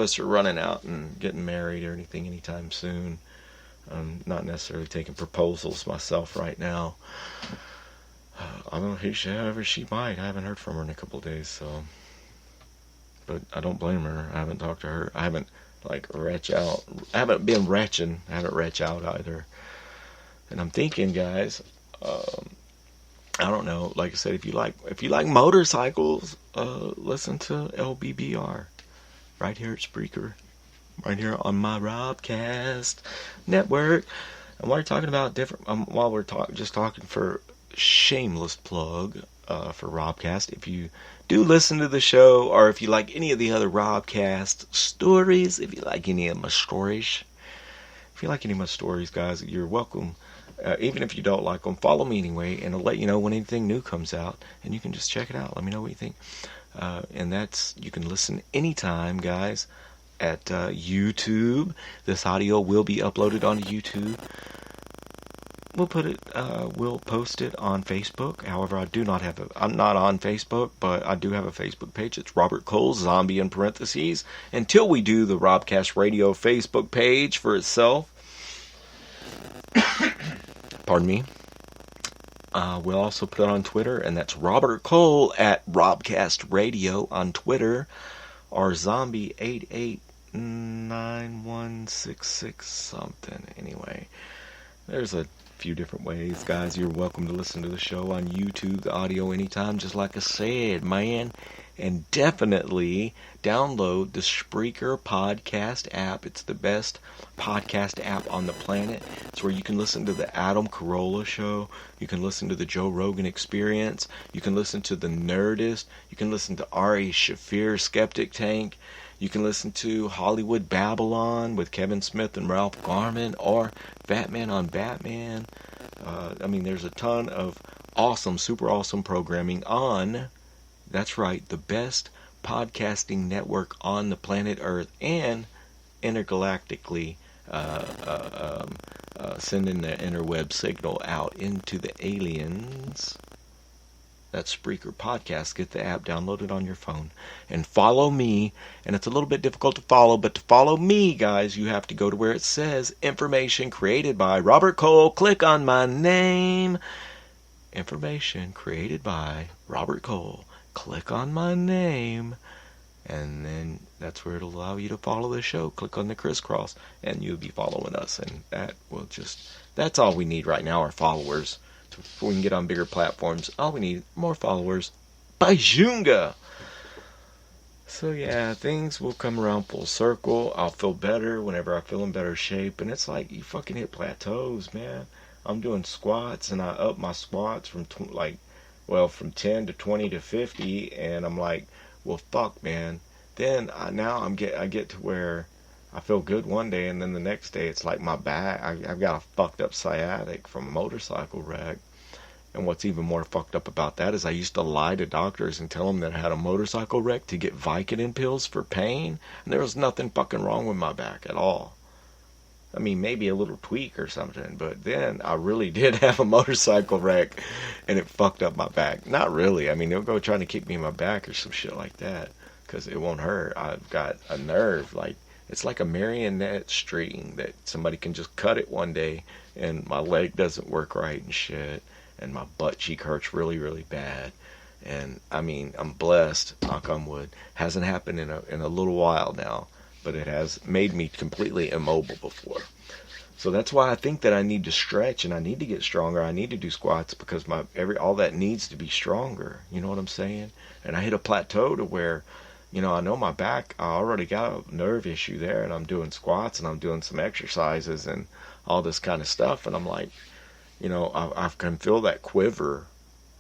us are running out and getting married or anything anytime soon. I'm not necessarily taking proposals myself right now. I don't know, however she might. I haven't heard from her in a couple of days, so. But I don't blame her. I haven't talked to her. I haven't, retch out. I haven't been retching. I haven't retch out either. And I'm thinking, guys, I don't know. Like I said, if you like motorcycles, listen to LBBR right here at Spreaker, right here on my Robcast network. And while we're talking about while we're just talking for shameless plug for Robcast, if you do listen to the show, or if you like any of the other Robcast stories, if you like any of my stories, guys, you're welcome. Even if you don't like them, follow me anyway, and I'll let you know when anything new comes out, and you can just check it out. Let me know what you think. And you can listen anytime, guys, at YouTube. This audio will be uploaded onto YouTube. We'll post it on Facebook. However, I'm not on Facebook, but I do have a Facebook page. It's Robert Cole, Zombie in parentheses, until we do the Robcast Radio Facebook page for itself. Pardon me. We'll also put it on Twitter, and that's Robert Cole at Robcast Radio on Twitter, or Zombie889166 something. Anyway, there's a few different ways, guys. You're welcome to listen to the show on YouTube, the audio anytime, just like I said, man. And definitely download the Spreaker podcast app. It's the best podcast app on the planet. It's where you can listen to the Adam Carolla Show. You can listen to the Joe Rogan Experience. You can listen to the Nerdist. You can listen to Ari Shaffir Skeptic Tank. You can listen to Hollywood Babylon with Kevin Smith and Ralph Garman, or Batman on Batman. There's a ton of awesome, super awesome programming on, that's right, the best podcasting network on the planet Earth, and intergalactically sending the interweb signal out into the aliens. That's Spreaker Podcast. Get the app, download it on your phone, and follow me. And it's a little bit difficult to follow, but to follow me, guys, you have to go to where it says information created by Robert Cole. Click on my name. Information created by Robert Cole. Click on my name, and then that's where it'll allow you to follow the show. Click on the crisscross, and you'll be following us. And that's all we need right now, are followers. So we can get on bigger platforms. All we need, more followers. Bajunga! So yeah, things will come around full circle. I'll feel better whenever I feel in better shape. And it's like, you fucking hit plateaus, man. I'm doing squats, and I up my squats from 10 to 20 to 50. And I'm like, well, fuck, man. Then I get to where I feel good one day, and then the next day it's like my back. I've got a fucked up sciatic from a motorcycle wreck. And what's even more fucked up about that is I used to lie to doctors and tell them that I had a motorcycle wreck to get Vicodin pills for pain. And there was nothing fucking wrong with my back at all. I mean, maybe a little tweak or something. But then I really did have a motorcycle wreck, and it fucked up my back. Not really. I mean, they'll go trying to kick me in my back or some shit like that, because it won't hurt. I've got a nerve, it's like a marionette string that somebody can just cut it one day, and my leg doesn't work right and shit, and my butt cheek hurts really, really bad. And I mean, I'm blessed, knock on wood. Hasn't happened in a little while now, but it has made me completely immobile before. So that's why I think that I need to stretch, and I need to get stronger. I need to do squats, because all that needs to be stronger. You know what I'm saying? And I hit a plateau to where, I know my back, I already got a nerve issue there, and I'm doing squats, and I'm doing some exercises and all this kind of stuff, and I'm like, I can feel that quiver.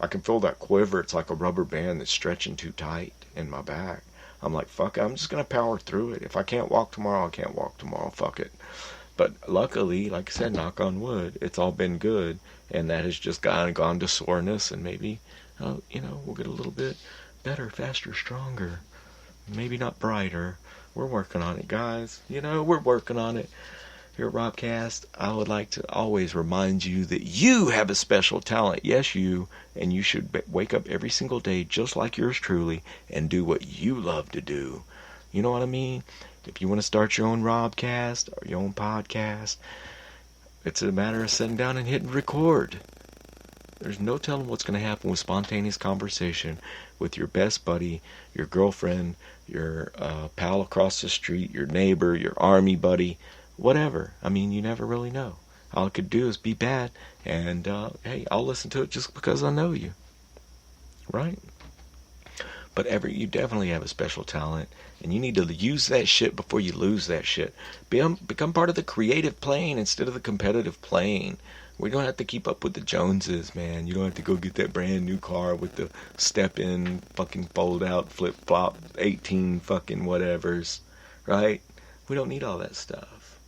I can feel that quiver. It's like a rubber band that's stretching too tight in my back. I'm like, fuck it, I'm just going to power through it. If I can't walk tomorrow, I can't walk tomorrow. Fuck it. But luckily, like I said, knock on wood, it's all been good, and that has just gone to soreness, and maybe, we'll get a little bit better, faster, stronger. Maybe not brighter. We're working on it, guys. We're working on it. Here at Robcast, I would like to always remind you that you have a special talent. Yes, you. And you should wake up every single day just like yours truly and do what you love to do. You know what I mean? If you want to start your own Robcast or your own podcast, it's a matter of sitting down and hitting record. There's no telling what's going to happen with spontaneous conversation with your best buddy, your girlfriend, your pal across the street, your neighbor, your army buddy, whatever. I mean, you never really know. All it could do is be bad, and hey, I'll listen to it just because I know you. Right? But you definitely have a special talent, and you need to use that shit before you lose that shit. Become part of the creative plane instead of the competitive plane. We don't have to keep up with the Joneses, man. You don't have to go get that brand new car with the step-in, fucking fold-out, flip-flop, 18 fucking whatevers, right? We don't need all that stuff.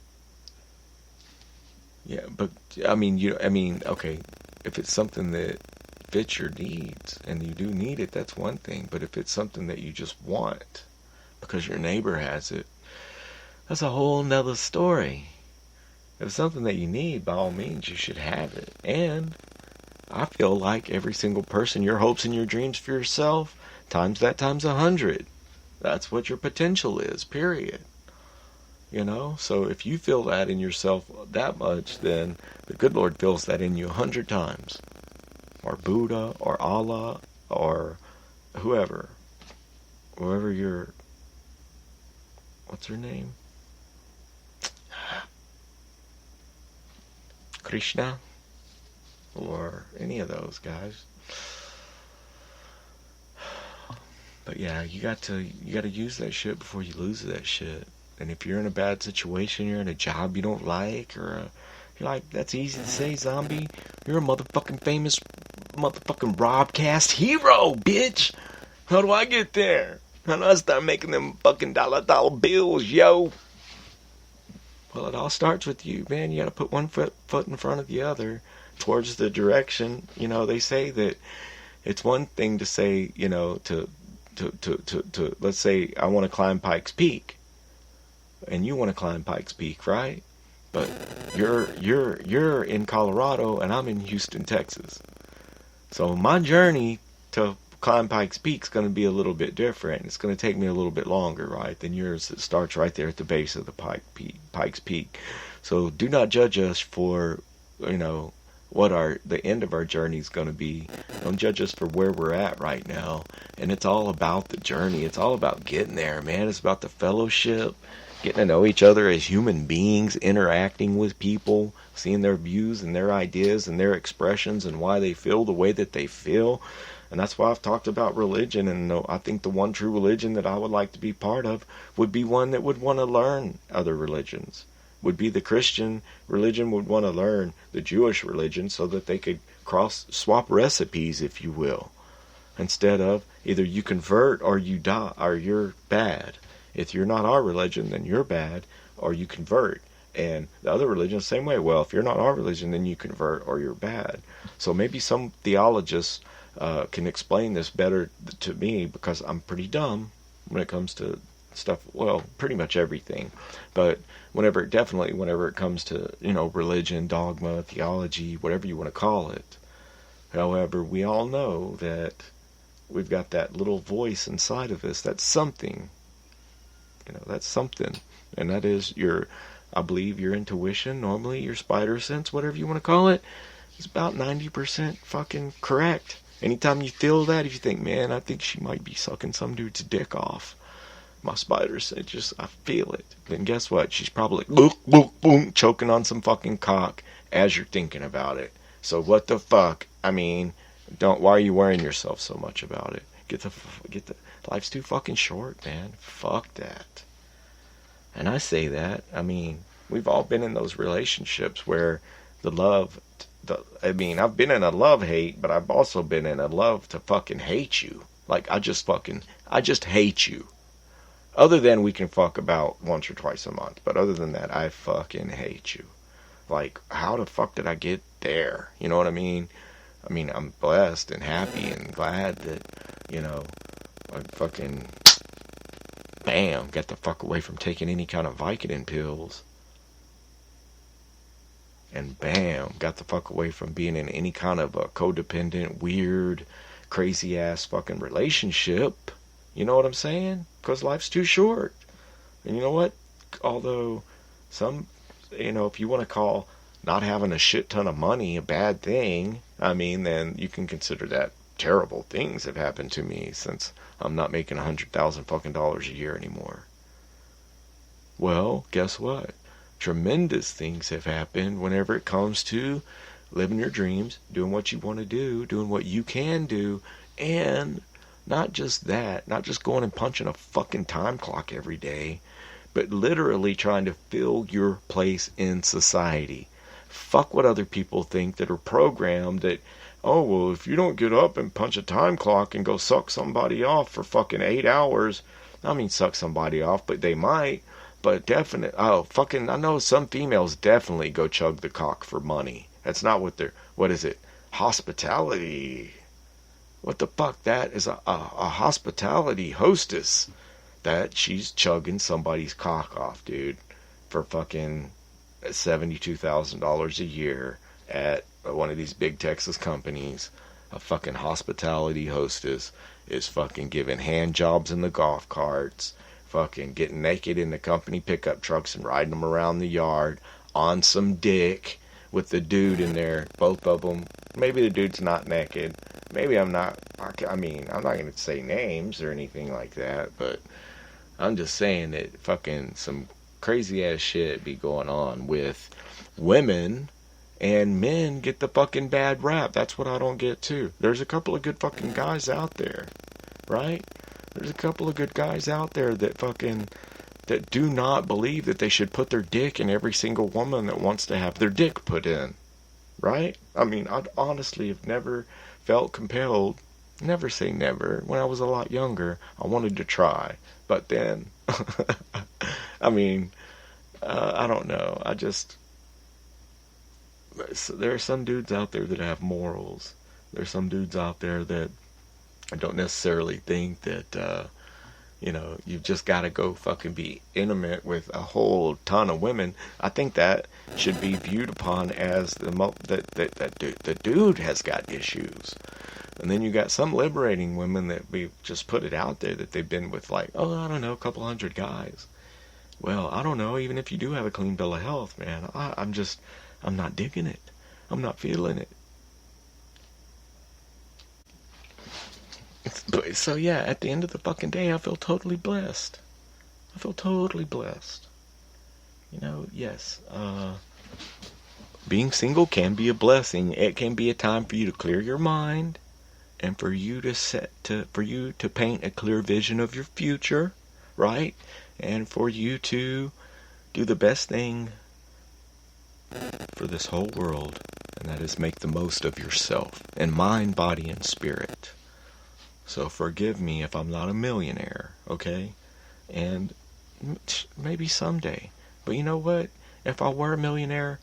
Yeah, but okay, if it's something that fits your needs, and you do need it, that's one thing. But if it's something that you just want because your neighbor has it, that's a whole nother story. If it's something that you need, by all means, you should have it. And I feel like every single person, your hopes and your dreams for yourself, times that times 100. That's what your potential is, period. You know? So if you feel that in yourself that much, then the good Lord feels that in you 100 times. Or Buddha, or Allah, or whoever. Whoever you're... What's her name? Krishna, or any of those guys. But yeah, you got to use that shit before you lose that shit. And if you're in a bad situation, you're in a job you don't like, or you're like, that's easy to say, zombie. You're a motherfucking famous motherfucking Robcast hero, bitch. How do I get there? How do I start making them fucking dollar bills, yo? Well, it all starts with you, man. You got to put one foot in front of the other towards the direction. You know, they say that it's one thing to say, you know, to let's say I want to climb Pikes Peak, and you want to climb Pikes Peak, right? But you're in Colorado, and I'm in Houston, Texas. So my journey to climb Pikes Peak is going to be a little bit different. It's going to take me a little bit longer, right, than yours that starts right there at the base of the Pikes Peak. So do not judge us for, you know, what the end of our journey is going to be. Don't judge us for where we're at right now. And it's all about the journey. It's all about getting there, man. It's about the fellowship, getting to know each other as human beings, interacting with people, seeing their views and their ideas and their expressions and why they feel the way that they feel. And that's why I've talked about religion, and I think the one true religion that I would like to be part of would be one that would want to learn other religions. Would be the Christian religion would want to learn the Jewish religion so that they could swap recipes, if you will. Instead of either you convert or you die, or you're bad. If you're not our religion, then you're bad, or you convert. And the other religion, the same way. Well, if you're not our religion, then you convert or you're bad. So maybe some theologists can explain this better to me, because I'm pretty dumb when it comes to stuff, well, pretty much everything. But whenever it comes to, you know, religion, dogma, theology, whatever you want to call it. However, we all know that we've got that little voice inside of us. That's something. You know, that's something. And that is I believe your intuition, normally your spider sense, whatever you want to call it, is about 90% fucking correct. Anytime you feel that, if you think, man, I think she might be sucking some dude's dick off, my spider sense, I feel it. Then guess what? She's probably boom, choking on some fucking cock as you're thinking about it. So what the fuck? I mean, why are you worrying yourself so much about it? Life's too fucking short, man. Fuck that. And I say that, I mean, we've all been in those relationships where I've been in a love-hate, but I've also been in a love to fucking hate you. Like, I just hate you. Other than we can fuck about once or twice a month. But other than that, I fucking hate you. Like, how the fuck did I get there? You know what I mean? I mean, I'm blessed and happy and glad that, you know, I fucking, bam, got the fuck away from taking any kind of Vicodin pills. And bam, got the fuck away from being in any kind of a codependent, weird, crazy ass fucking relationship. You know what I'm saying? Because life's too short. And you know what? Although some, if you want to call not having a shit ton of money a bad thing, I mean, then you can consider that terrible things have happened to me since I'm not making 100,000 fucking dollars a year anymore. Well, guess what? Tremendous things have happened whenever it comes to living your dreams, doing what you want to do, doing what you can do, and not just that, not just going and punching a fucking time clock every day, but literally trying to fill your place in society. Fuck what other people think that are programmed that, oh, well, if you don't get up and punch a time clock and go suck somebody off for fucking 8 hours, I mean, suck somebody off, but they might, but definitely, I know some females definitely go chug the cock for money. That's not what they're, what is it? Hospitality. What the fuck? That is a hospitality hostess. That she's chugging somebody's cock off, dude, for fucking $72,000 a year at one of these big Texas companies. A fucking hospitality hostess is fucking giving hand jobs in the golf carts, fucking getting naked in the company pickup trucks and riding them around the yard on some dick with the dude in there, both of them. Maybe the dude's not naked. Maybe I'm not. I mean, I'm not going to say names or anything like that, but I'm just saying that fucking some crazy ass shit be going on with women, and men get the fucking bad rap. That's what I don't get too. There's a couple of good fucking guys out there, right? There's a couple of good guys out there that do not believe that they should put their dick in every single woman that wants to have their dick put in, right? I mean, I honestly have never felt compelled, never say never. When I was a lot younger, I wanted to try, but then, I mean, I don't know. There are some dudes out there that have morals. There's some dudes out there that I don't necessarily think that, you've just got to go fucking be intimate with a whole ton of women. I think that should be viewed upon as the dude has got issues. And then you got some liberating women that we just put it out there that they've been with like, I don't know, a couple hundred guys. Well, I don't know, even if you do have a clean bill of health, man, I'm not digging it. I'm not feeling it. So yeah, at the end of the fucking day, I feel totally blessed. I feel totally blessed. Yes, being single can be a blessing. It can be a time for you to clear your mind and for you to paint a clear vision of your future, right? And for you to do the best thing for this whole world, and that is make the most of yourself in mind, body, and spirit. So forgive me if I'm not a millionaire, okay? And maybe someday. But you know what? If I were a millionaire,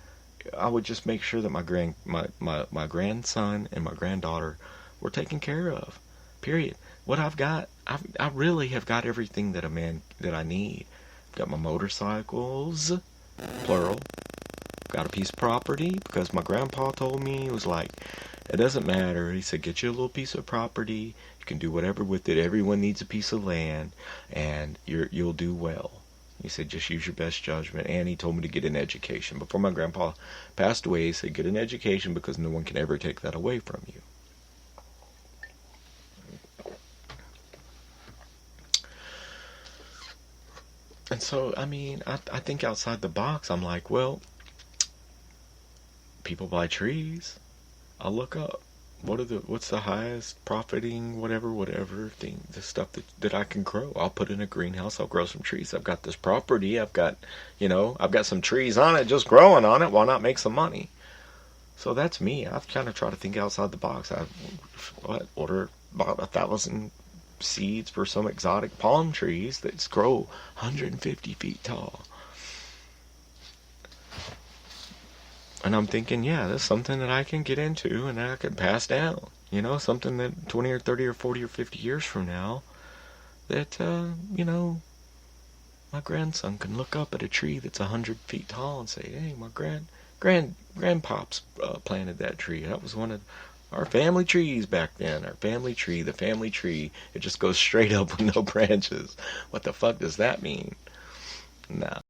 I would just make sure that my grandson and my granddaughter were taken care of. Period. What I've got, I really have got everything that I need. I've got my motorcycles, plural. Got a piece of property because my grandpa told me, he was like, it doesn't matter. He said, get you a little piece of property. You can do whatever with it. Everyone needs a piece of land, and you'll do well. He said, just use your best judgment. And he told me to get an education. Before my grandpa passed away, he said, get an education because no one can ever take that away from you. And so, I mean, I think outside the box, I'm like, well, people buy trees. I'll look up what's the highest profiting whatever thing, the stuff that I can grow. I'll put in a greenhouse. I'll grow some trees. I've got this property. I've got some trees on it, just growing on it. Why not make some money? So that's me. I've kind of tried to think outside the box. Ordered about 1,000 seeds for some exotic palm trees that grow 150 feet tall. And I'm thinking, yeah, that's something that I can get into and that I can pass down. Something that 20 or 30 or 40 or 50 years from now, that, my grandson can look up at a tree that's 100 feet tall and say, hey, my grandpops planted that tree. That was one of our family trees back then. Our family tree, the family tree. It just goes straight up with no branches. What the fuck does that mean? No.